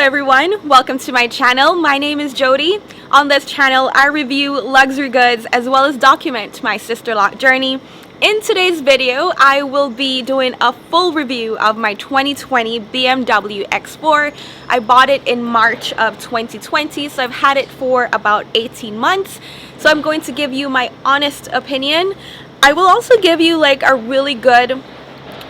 everyone, welcome to my channel. My name is Jody. On this channel I review luxury goods as well as document my sister-in-law journey. In today's video I will be doing a full review of my 2020 BMW X4. I bought it in March of 2020, so I've had it for about 18 months. So I'm going to give you my honest opinion. I will also give you like a really good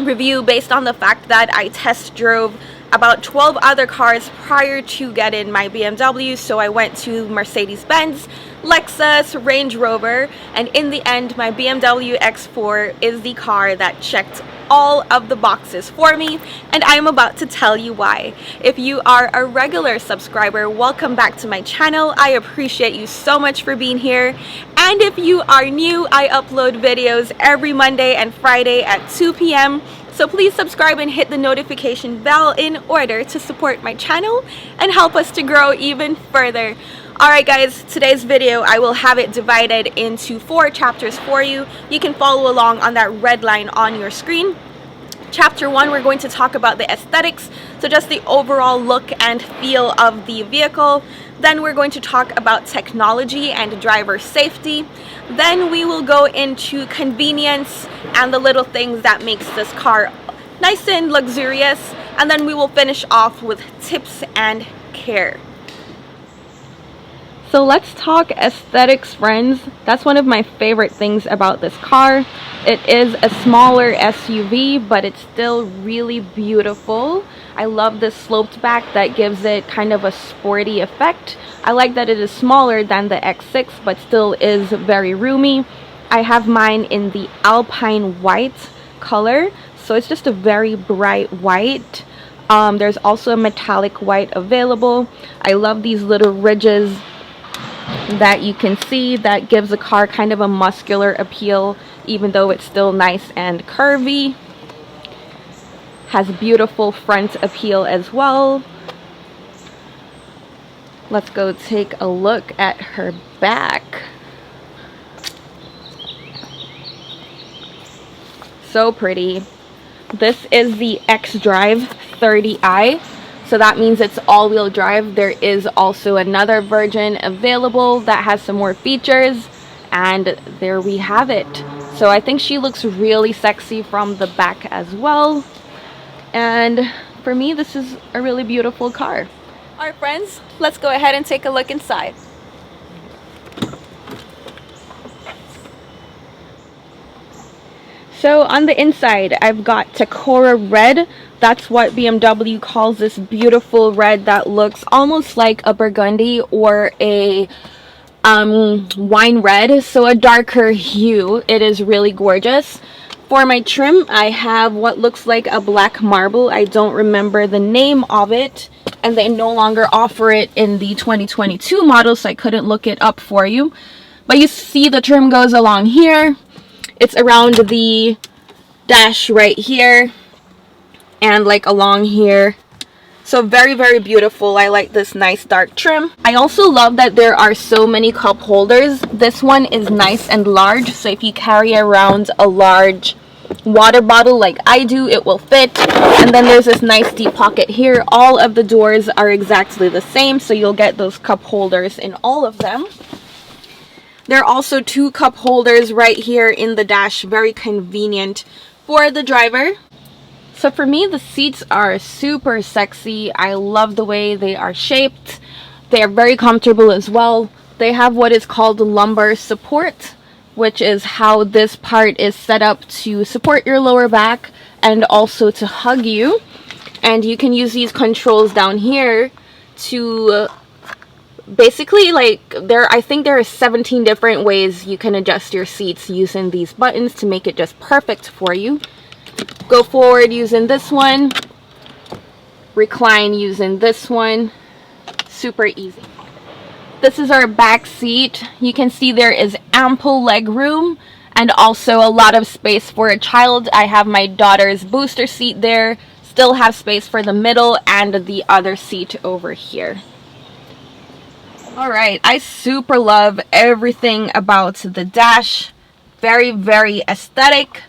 review based on the fact that I test drove about 12 other cars prior to getting my BMW. So I went to Mercedes-Benz, Lexus, Range Rover, and in the end my BMW X4 is the car that checked all of the boxes for me, and I am about to tell you why. If you are a regular subscriber, welcome back to my channel. I appreciate you so much for being here. And if you are new, I upload videos every Monday and Friday at 2 p.m. So please subscribe and hit the notification bell in order to support my channel and help us to grow even further. Alright guys, today's video I will have it divided into 4 chapters for you. You can follow along on that red line on your screen. Chapter 1, we're going to talk about the aesthetics, so just the overall look and feel of the vehicle. Then we're going to talk about technology and driver safety. Then we will go into convenience and the little things that makes this car nice and luxurious. And then we will finish off with tips and care. So let's talk aesthetics, friends. That's one of my favorite things about this car. It is a smaller SUV, but it's still really beautiful. I love this sloped back that gives it kind of a sporty effect. I like that it is smaller than the X6, but still is very roomy. I have mine in the Alpine white color, so it's just a very bright white. There's also a metallic white available. I love these little ridges that you can see that gives the car kind of a muscular appeal, even though it's still nice and curvy. Has beautiful front appeal as well. Let's go take a look at her back. So pretty. This is the XDrive30i. So that means it's all-wheel drive. There is also another version available that has some more features, and there we have it. So I think she looks really sexy from the back as well, and for me this is a really beautiful car. Alright friends, let's go ahead and take a look inside. So on the inside I've got Tacora red. That's what BMW calls this beautiful red that looks almost like a burgundy or a wine red, so a darker hue. It is really gorgeous. For my trim I have what looks like a black marble. I don't remember the name of it, and they no longer offer it in the 2022 model, so I couldn't look it up for you. But you see the trim goes along here. It's around the dash right here and like along here. So very, very beautiful. I like this nice dark trim. I also love that there are so many cup holders. This one is nice and large, so if you carry around a large water bottle like I do, it will fit. And then there's this nice deep pocket here. All of the doors are exactly the same, so you'll get those cup holders in all of them. There are also 2 cup holders right here in the dash, very convenient for the driver. So for me, the seats are super sexy. I love the way they are shaped. They are very comfortable as well. They have what is called lumbar support, which is how this part is set up to support your lower back and also to hug you. And you can use these controls down here to basically, like, I think there are 17 different ways you can adjust your seats using these buttons to make it just perfect for you. Go forward using this one, recline using this one. Super easy. This is our back seat. You can see there is ample leg room and also a lot of space for a child. I have my daughter's booster seat there. Still have space for the middle and the other seat over here. Alright, I super love everything about the dash. Very, very aesthetic.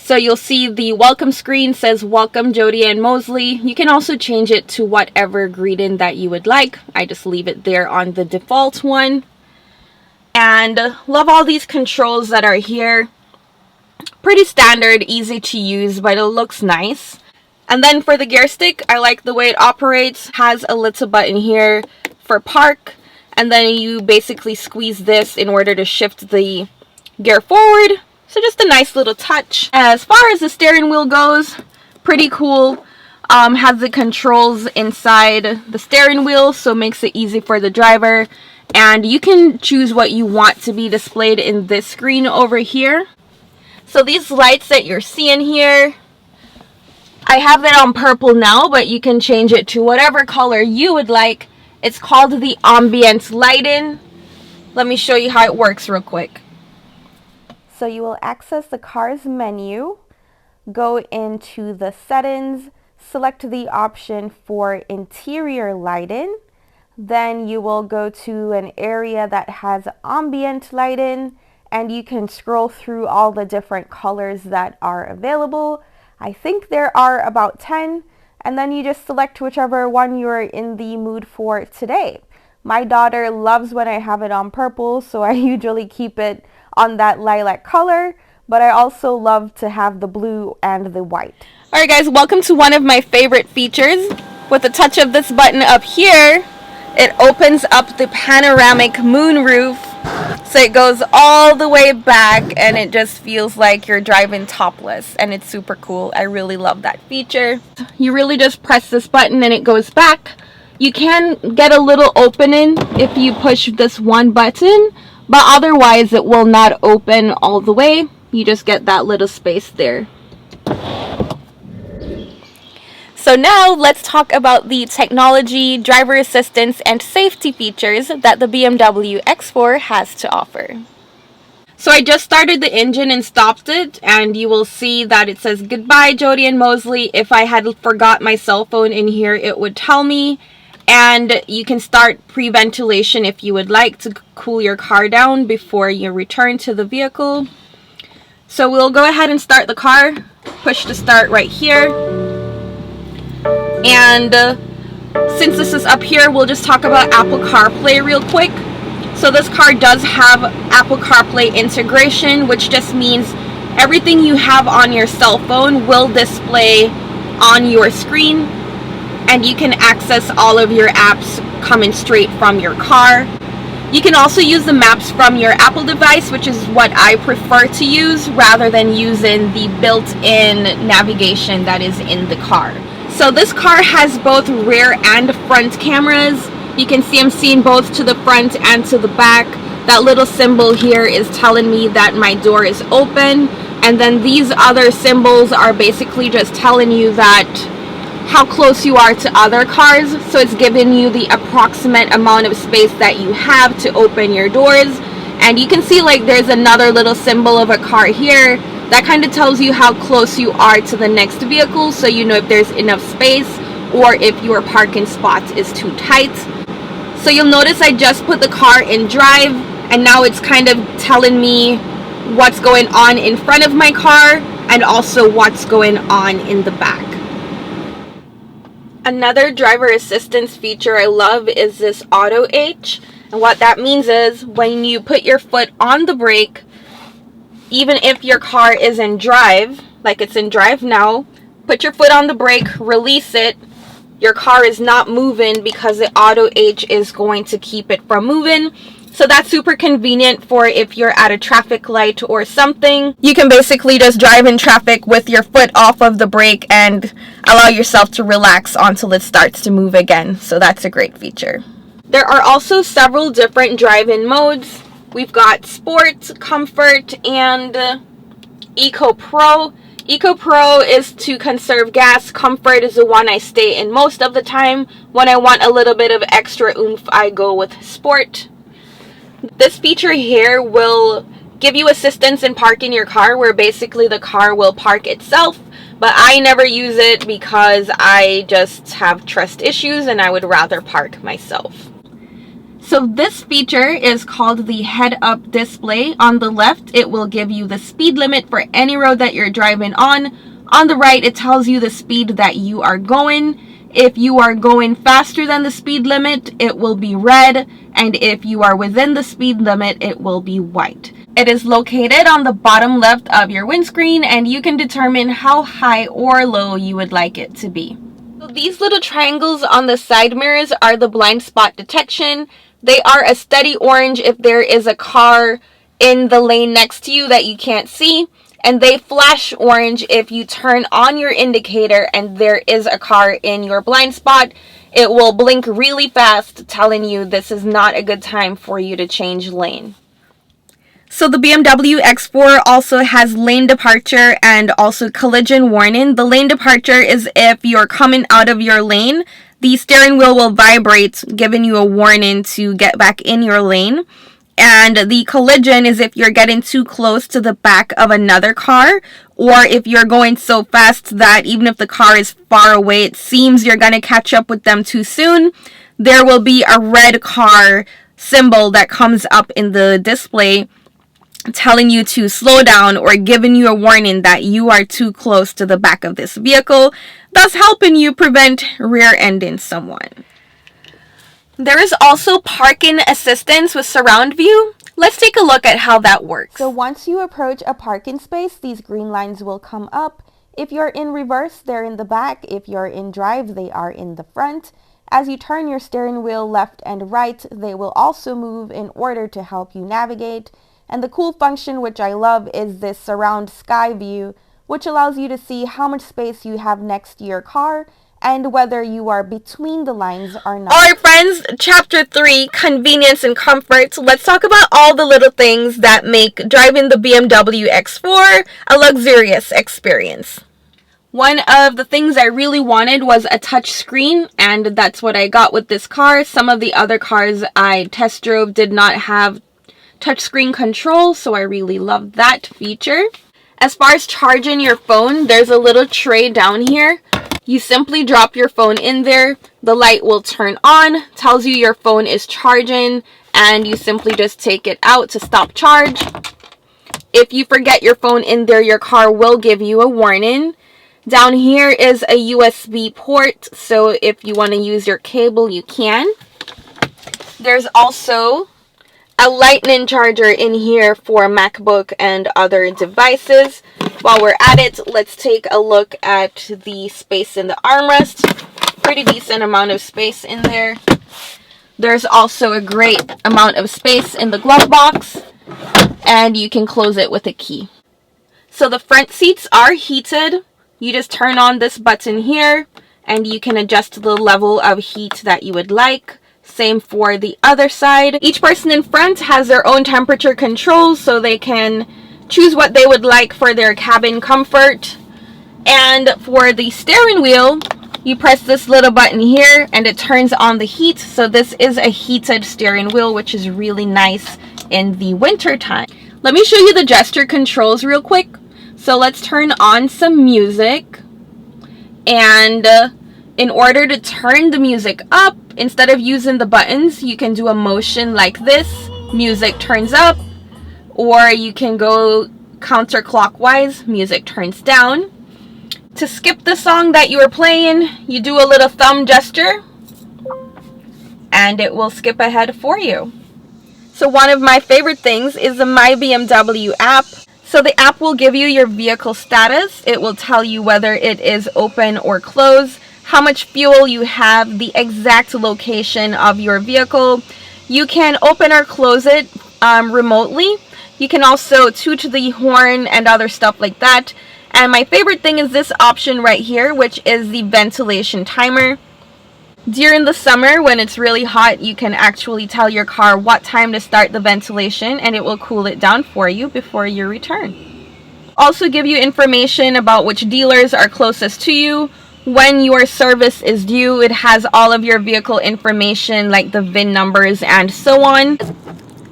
So you'll see the welcome screen says welcome Jodi and Mosley. You can also change it to whatever greeting that you would like. I just leave it there on the default one. And love all these controls that are here. Pretty standard, easy to use, but it looks nice. And then for the gear stick, I like the way it operates. Has a little button here for park, and then you basically squeeze this in order to shift the gear forward. So just a nice little touch. As far as the steering wheel goes, pretty cool. Has the controls inside the steering wheel, so it makes it easy for the driver. And you can choose what you want to be displayed in this screen over here. So these lights that you're seeing here, I have it on purple now, but you can change it to whatever color you would like. It's called the ambient lighting. Let me show you how it works real quick. So you will access the car's menu, go into the settings, select the option for interior lighting. Then you will go to an area that has ambient lighting, and you can scroll through all the different colors that are available. I think there are about 10, and then you just select whichever one you're in the mood for today. My daughter loves when I have it on purple, so I usually keep it on that lilac color, but I also love to have the blue and the white. Alright guys, welcome to one of my favorite features. With the touch of this button up here, it opens up the panoramic moonroof, so it goes all the way back and it just feels like you're driving topless, and it's super cool. I really love that feature. You really just press this button and it goes back. You can get a little opening if you push this one button, but otherwise it will not open all the way. You just get that little space there. So now let's talk about the technology, driver assistance, and safety features that the BMW X4 has to offer. So I just started the engine and stopped it, and you will see that it says goodbye Jodi and Mosley. If I had forgot my cell phone in here, it would tell me. And you can start pre-ventilation if you would like to cool your car down before you return to the vehicle. So we'll go ahead and start the car. Push to start right here. And since this is up here, we'll just talk about Apple CarPlay real quick. So this car does have Apple CarPlay integration, which just means everything you have on your cell phone will display on your screen, and you can access all of your apps coming straight from your car. You can also use the maps from your Apple device, which is what I prefer to use rather than using the built-in navigation that is in the car. So this car has both rear and front cameras. You can see I'm seeing both to the front and to the back. That little symbol here is telling me that my door is open, and then these other symbols are basically just telling you that how close you are to other cars. So it's giving you the approximate amount of space that you have to open your doors. And you can see like there's another little symbol of a car here that kind of tells you how close you are to the next vehicle, so you know if there's enough space or if your parking spot is too tight. So you'll notice I just put the car in drive, and now it's kind of telling me what's going on in front of my car and also what's going on in the back. Another driver assistance feature I love is this Auto H, and what that means is when you put your foot on the brake, even if your car is in drive, like it's in drive now, put your foot on the brake, release it, your car is not moving because the Auto H is going to keep it from moving. So that's super convenient for if you're at a traffic light or something. You can basically just drive in traffic with your foot off of the brake and allow yourself to relax until it starts to move again. So that's a great feature. There are also several different drive-in modes. We've got Sport, Comfort, and Eco Pro. Eco Pro is to conserve gas. Comfort is the one I stay in most of the time. When I want a little bit of extra oomph, I go with Sport. This feature here will give you assistance in parking your car, where basically the car will park itself, but I never use it because I just have trust issues and I would rather park myself. So this feature is called the head-up display. On the left, it will give you the speed limit for any road that you're driving on. On the right, it tells you the speed that you are going. If you are going faster than the speed limit, it will be red. And if you are within the speed limit, it will be white. It is located on the bottom left of your windscreen, and you can determine how high or low you would like it to be. So these little triangles on the side mirrors are the blind spot detection. They are a steady orange if there is a car in the lane next to you that you can't see. And they flash orange if you turn on your indicator and there is a car in your blind spot. It will blink really fast, telling you this is not a good time for you to change lane. So the BMW X4 also has lane departure and also collision warning. The lane departure is if you're coming out of your lane, the steering wheel will vibrate, giving you a warning to get back in your lane. And the collision is if you're getting too close to the back of another car, or if you're going so fast that even if the car is far away, it seems you're going to catch up with them too soon. There will be a red car symbol that comes up in the display telling you to slow down or giving you a warning that you are too close to the back of this vehicle, thus helping you prevent rear-ending someone. There is also parking assistance with surround view. Let's take a look at how that works. So once you approach a parking space, these green lines will come up. If you're in reverse, they're in the back. If you're in drive, they are in the front. As you turn your steering wheel left and right, they will also move in order to help you navigate. And the cool function, which I love, is this surround sky view, which allows you to see how much space you have next to your car and whether you are between the lines or not. Alright friends, chapter 3, convenience and comfort. Let's talk about all the little things that make driving the BMW X4 a luxurious experience. One of the things I really wanted was a touch screen, and that's what I got with this car. Some of the other cars I test drove did not have touchscreen control, so I really loved that feature. As far as charging your phone, there's a little tray down here. You simply drop your phone in there, the light will turn on, tells you your phone is charging, and you simply just take it out to stop charge. If you forget your phone in there, your car will give you a warning. Down here is a USB port, so if you want to use your cable, you can. There's also a lightning charger in here for MacBook and other devices. While we're at it, let's take a look at the space in the armrest. Pretty decent amount of space in there. There's also a great amount of space in the glove box, and you can close it with a key. So the front seats are heated. You just turn on this button here and you can adjust the level of heat that you would like. Same for the other side. Each person in front has their own temperature controls, so they can choose what they would like for their cabin comfort. And for the steering wheel, you press this little button here and it turns on the heat. So this is a heated steering wheel, which is really nice in the winter time. Let me show you the gesture controls real quick. So let's turn on some music, and in order to turn the music up, instead of using the buttons, you can do a motion like this. Music turns up. Or you can go counterclockwise. Music turns down. To skip the song that you are playing, you do a little thumb gesture and it will skip ahead for you. So one of my favorite things is the My BMW app. So the app will give you your vehicle status. It will tell you whether it is open or closed, how much fuel you have, the exact location of your vehicle. You can open or close it remotely. You can also toot the horn and other stuff like that. And my favorite thing is this option right here, which is the ventilation timer. During the summer, when it's really hot, you can actually tell your car what time to start the ventilation and it will cool it down for you before your return. Also give you information about which dealers are closest to you, when your service is due. It has all of your vehicle information like the VIN numbers and so on.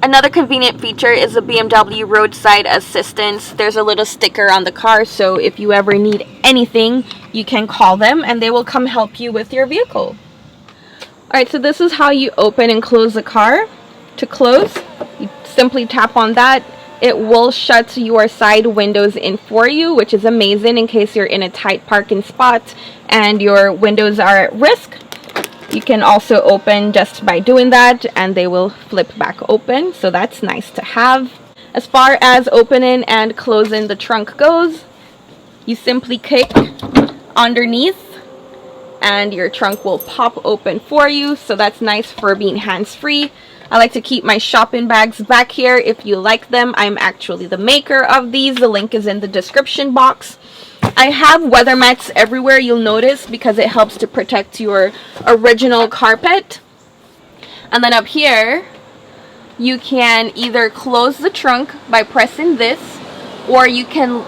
Another convenient feature is the BMW roadside assistance. There's a little sticker on the car, so if you ever need anything, you can call them and they will come help you with your vehicle. Alright, so this is how you open and close the car. To close, you simply tap on that. It will shut your side windows in for you, which is amazing in case you're in a tight parking spot and your windows are at risk. You can also open just by doing that and they will flip back open, so that's nice to have. As far as opening and closing the trunk goes, you simply kick underneath and your trunk will pop open for you, so that's nice for being hands-free. I like to keep my shopping bags back here if you like them. I'm actually the maker of these. The link is in the description box. I have weather mats everywhere, you'll notice, because it helps to protect your original carpet. And then up here, you can either close the trunk by pressing this, or you can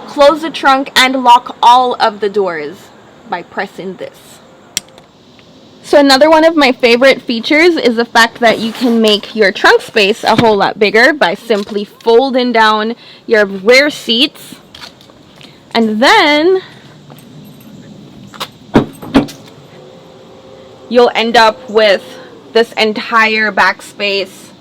close the trunk and lock all of the doors by pressing this. So another one of my favorite features is the fact that you can make your trunk space a whole lot bigger by simply folding down your rear seats, and then you'll end up with this entire back space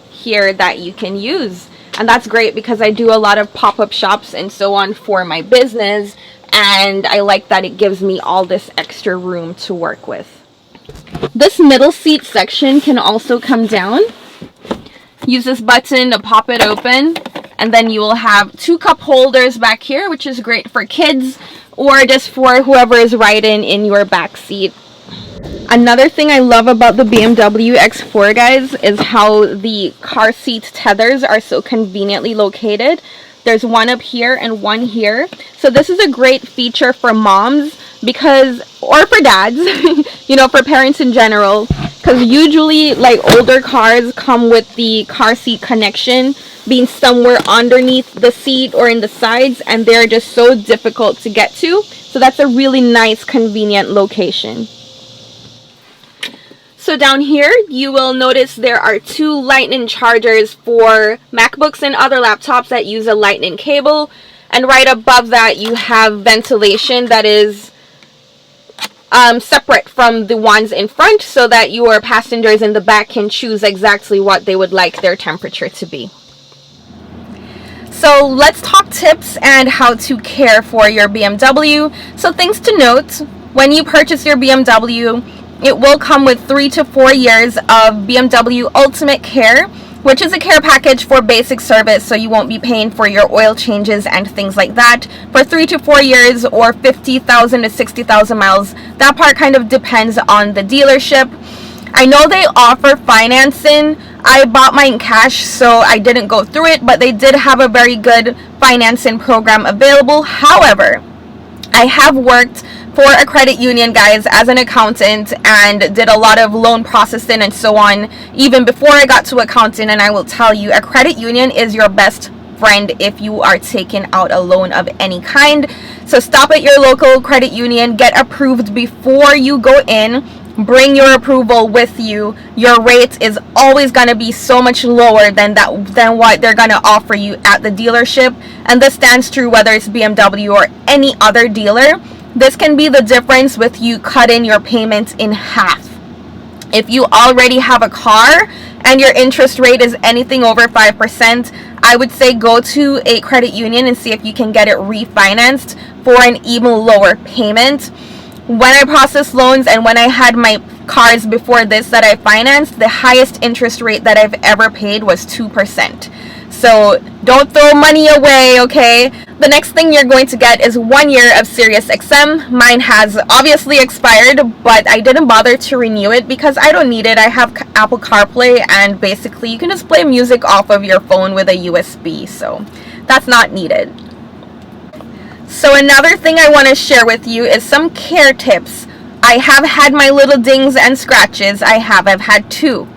here that you can use. And that's great because I do a lot of pop-up shops and so on for my business, and I like that it gives me all this extra room to work with. This middle seat section can also come down. Use this button to pop it open, and then you will have 2 cup holders back here, which is great for kids or just for whoever is riding in your back seat. Another thing I love about the BMW X4, guys, is how the car seat tethers are so conveniently located. There's one up here and one here. So this is a great feature for moms because, or for dads, you know, for parents in general, because usually like older cars come with the car seat connection being somewhere underneath the seat or in the sides, and they're just so difficult to get to. So that's a really nice, convenient location. So down here, you will notice there are 2 lightning chargers for MacBooks and other laptops that use a lightning cable. And right above that, you have ventilation that is separate from the ones in front, so that your passengers in the back can choose exactly what they would like their temperature to be. So let's talk tips and how to care for your BMW. So things to note, when you purchase your BMW, it will come with 3 to 4 years of BMW Ultimate Care, which is a care package for basic service, so you won't be paying for your oil changes and things like that for 3 to 4 years or 50,000 to 60,000 miles. That part kind of depends on the dealership. I know they offer financing. I bought mine cash, so I didn't go through it, but they did have a very good financing program available. However, I have worked for a credit union, guys, as an accountant, and did a lot of loan processing and so on even before I got to accounting, and I will tell you, a credit union is your best friend if you are taking out a loan of any kind. So stop at your local credit union, get approved before you go in, bring your approval with you. Your rate is always going to be so much lower than what they're going to offer you at the dealership, and this stands true whether it's BMW or any other dealer. This can be the difference with you cutting your payments in half. If you already have a car and your interest rate is anything over 5%, I would say go to a credit union and see if you can get it refinanced for an even lower payment. When I processed loans and when I had my cars before this that I financed, the highest interest rate that I've ever paid was 2%. So don't throw money away, okay? The next thing you're going to get is 1 year of Sirius XM. Mine has obviously expired, but I didn't bother to renew it because I don't need it. I have Apple CarPlay, and basically you can just play music off of your phone with a USB, so that's not needed. So another thing I want to share with you is some care tips. I have had my little dings and scratches. I've had 2.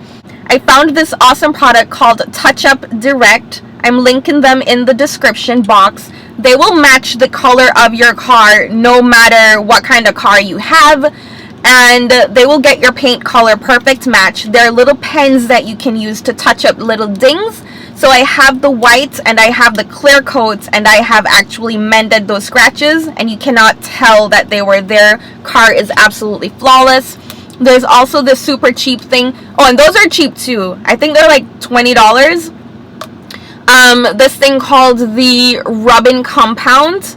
I found this awesome product called Touch Up Direct. I'm linking them in the description box. They will match the color of your car no matter what kind of car you have, and they will get your paint color perfect match. They're little pens that you can use to touch up little dings. So I have the white and I have the clear coats, and I have actually mended those scratches, and you cannot tell that they were there. Car is absolutely flawless. There's also this super cheap thing. Oh, and those are cheap too. I think they're like $20. This thing called the rubbing compound,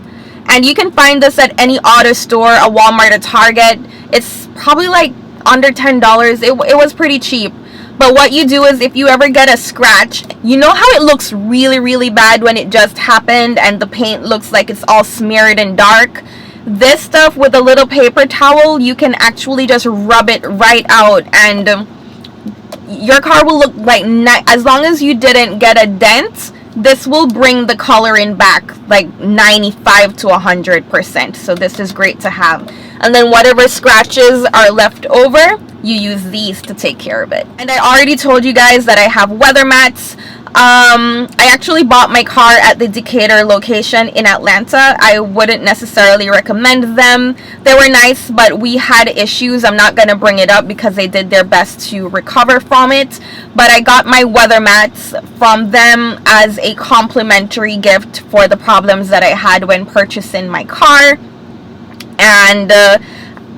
and you can find this at any auto store, a Walmart, a Target. It's probably like under $10. It was pretty cheap. But what you do is, if you ever get a scratch, you know how it looks really, really bad when it just happened and the paint looks like it's all smeared and dark? This stuff, with a little paper towel, you can actually just rub it right out, and your car will look like, as long as you didn't get a dent, this will bring the coloring back like 95 to 100%. So this is great to have. And then whatever scratches are left over, you use these to take care of it. And I already told you guys that I have weather mats. I actually bought my car at the Decatur location in Atlanta. I wouldn't necessarily recommend them. They were nice, but we had issues. I'm not going to bring it up because they did their best to recover from it. But I got my weather mats from them as a complimentary gift for the problems that I had when purchasing my car. And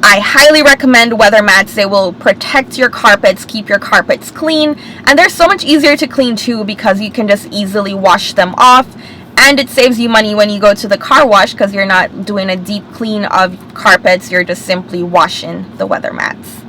I highly recommend weather mats. They will protect your carpets, keep your carpets clean, and they're so much easier to clean too because you can just easily wash them off, and it saves you money when you go to the car wash because you're not doing a deep clean of carpets, you're just simply washing the weather mats.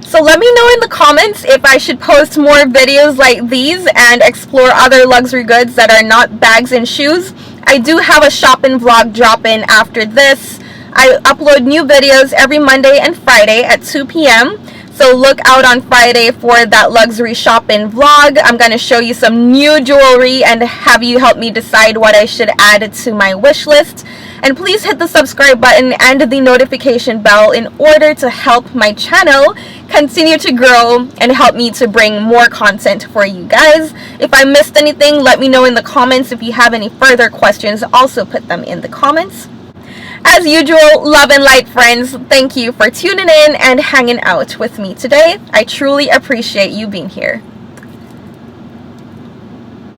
So let me know in the comments if I should post more videos like these and explore other luxury goods that are not bags and shoes. I do have a shopping vlog dropping after this. I upload new videos every Monday and Friday at 2 p.m. So look out on Friday for that luxury shopping vlog. I'm going to show you some new jewelry and have you help me decide what I should add to my wish list. And please hit the subscribe button and the notification bell in order to help my channel continue to grow and help me to bring more content for you guys. If I missed anything, let me know in the comments. If you have any further questions, also put them in the comments. As usual, love and light friends, thank you for tuning in and hanging out with me today. I truly appreciate you being here.